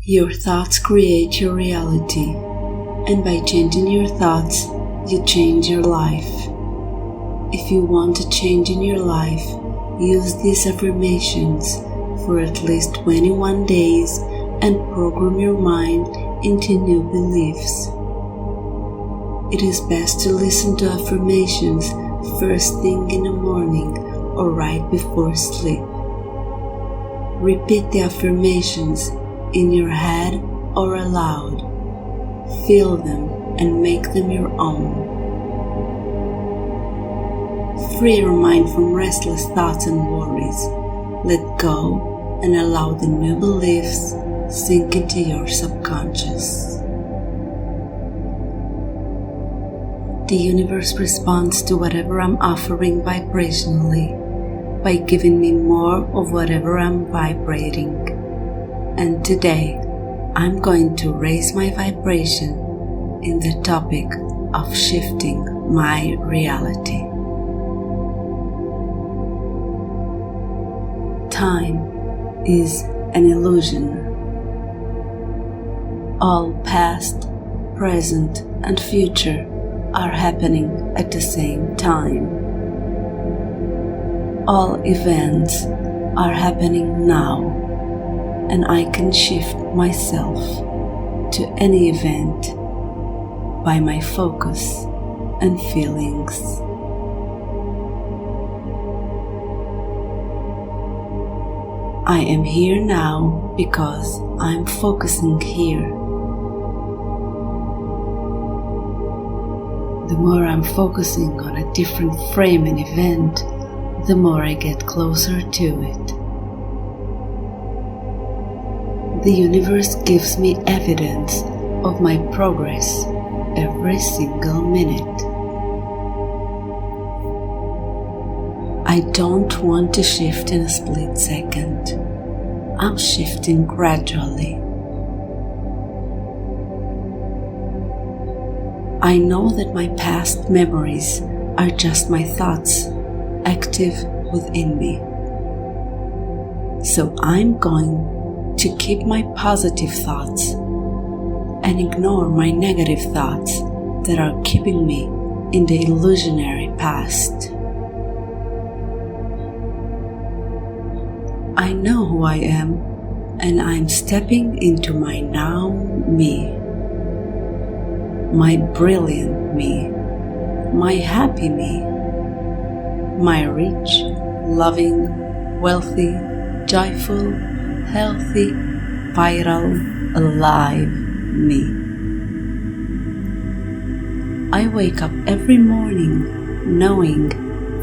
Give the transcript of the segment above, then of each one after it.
Your thoughts create your reality, and by changing your thoughts, you change your life. If you want a change in your life, use these affirmations for at least 21 days and program your mind into new beliefs. It is best to listen to affirmations first thing in the morning or right before sleep. Repeat the affirmations in your head or aloud. Feel them and make them your own. Free your mind from restless thoughts and worries. Let go and allow the new beliefs sink into your subconscious. The universe responds to whatever I'm offering vibrationally by giving me more of whatever I'm vibrating. And today, I'm going to raise my vibration in the topic of shifting my reality. Time is an illusion. All past, present, and future are happening at the same time. All events are happening now. And I can shift myself to any event by my focus and feelings. I am here now because I'm focusing here. The more I'm focusing on a different frame and event, the more I get closer to it. The universe gives me evidence of my progress every single minute. I don't want to shift in a split second. I'm shifting gradually. I know that my past memories are just my thoughts active within me. So I'm going to keep my positive thoughts and ignore my negative thoughts that are keeping me in the illusionary past. I know who I am, and I'm stepping into my now me, my brilliant me, my happy me, my rich, loving, wealthy, joyful, healthy, vital, alive me. I wake up every morning knowing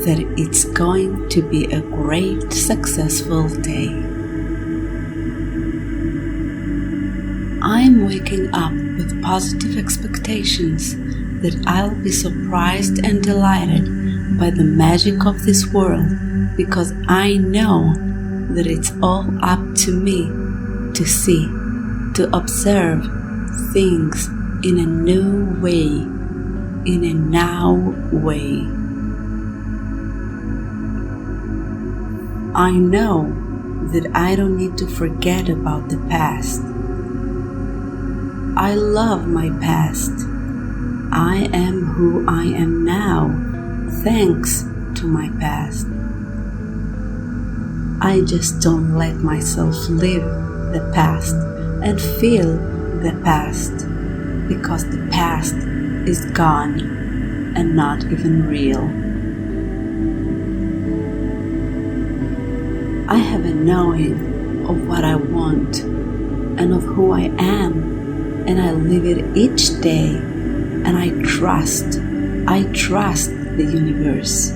that it's going to be a great, successful day. I'm waking up with positive expectations that I'll be surprised and delighted by the magic of this world because I know that it's all up to me to see, to observe things in a new way, in a now way. I know that I don't need to forget about the past. I love my past. I am who I am now, thanks to my past. I just don't let myself live the past and feel the past because the past is gone and not even real. I have a knowing of what I want and of who I am, and I live it each day, and I trust the universe.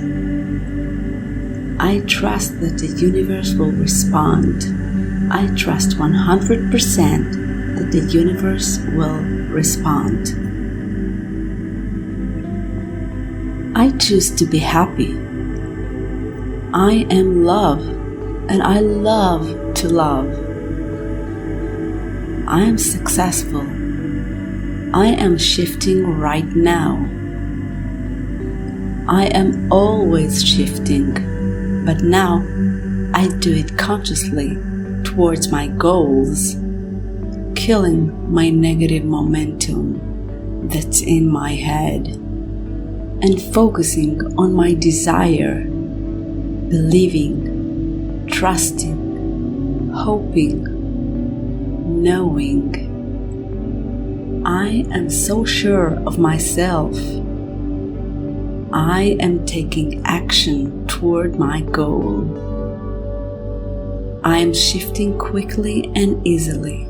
I trust that the universe will respond. I trust 100% that the universe will respond. I choose to be happy. I am love, and I love to love. I am successful. I am shifting right now. I am always shifting, but now I do it consciously towards my goals. killing my negative momentum that's in my head and focusing on my desire, believing, trusting, hoping, knowing. I am so sure of myself. I am taking action toward my goal. I am shifting quickly and easily.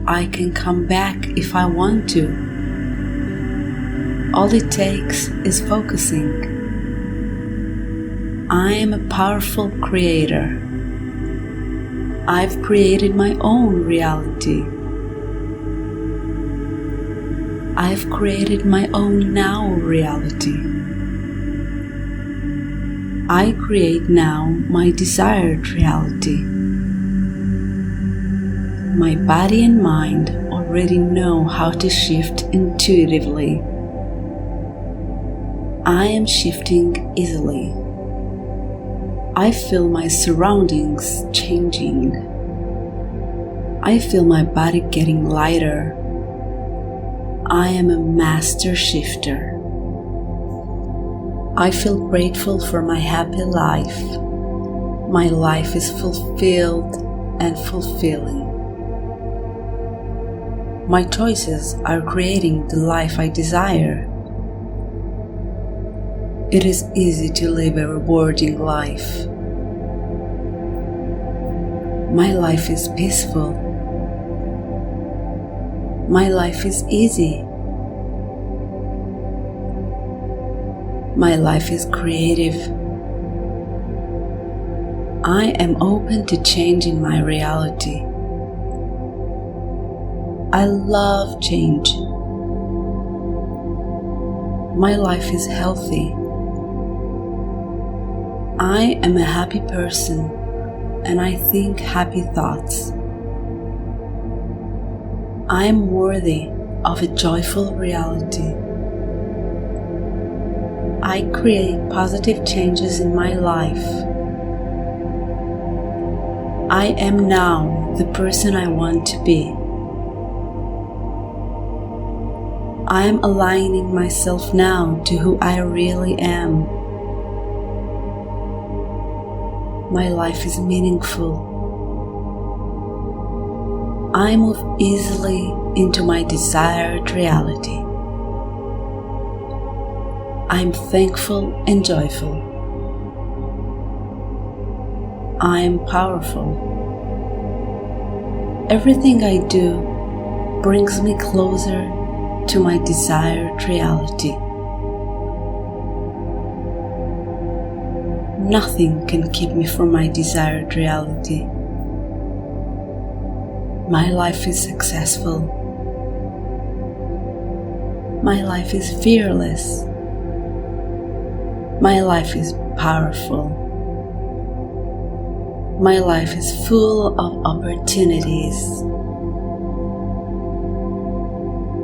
I can come back if I want to. All it takes is focusing. I am a powerful creator. I've created my own reality. I've created my own now reality. I create now my desired reality. My body and mind already know how to shift intuitively. I am shifting easily. I feel my surroundings changing. I feel my body getting lighter. I am a master shifter. I feel grateful for my happy life. My life is fulfilled and fulfilling. My choices are creating the life I desire. It is easy to live a rewarding life. My life is peaceful. My life is easy. My life is creative. I am open to changing my reality. I love change. My life is healthy. I am a happy person and I think happy thoughts. I am worthy of a joyful reality. I create positive changes in my life. I am now the person I want to be. I am aligning myself now to who I really am. My life is meaningful. I move easily into my desired reality. I am thankful and joyful. I am powerful. Everything I do brings me closer to my desired reality. Nothing can keep me from my desired reality. My life is successful. My life is fearless. My life is powerful. My life is full of opportunities.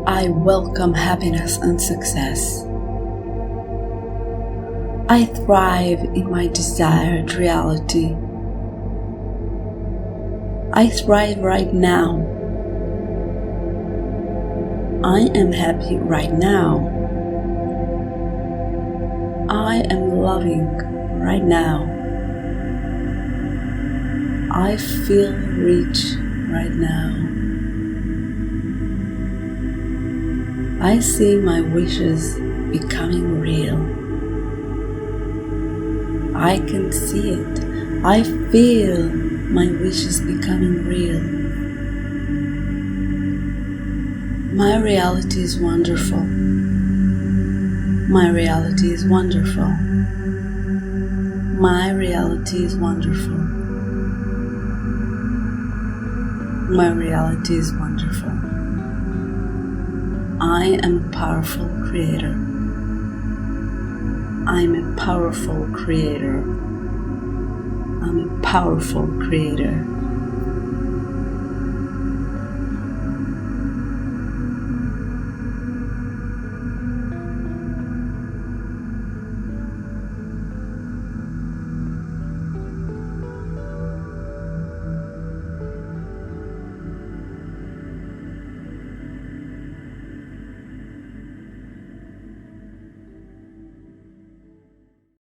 I welcome happiness and success. I thrive in my desired reality. I thrive right now. I am happy right now. I am loving right now. I feel rich right now. I see my wishes becoming real. I can see it. I feel my wishes becoming real. My reality is wonderful. My reality is wonderful. My reality is wonderful. My reality is wonderful. I am a powerful creator. I'm a powerful creator. I'm a powerful creator.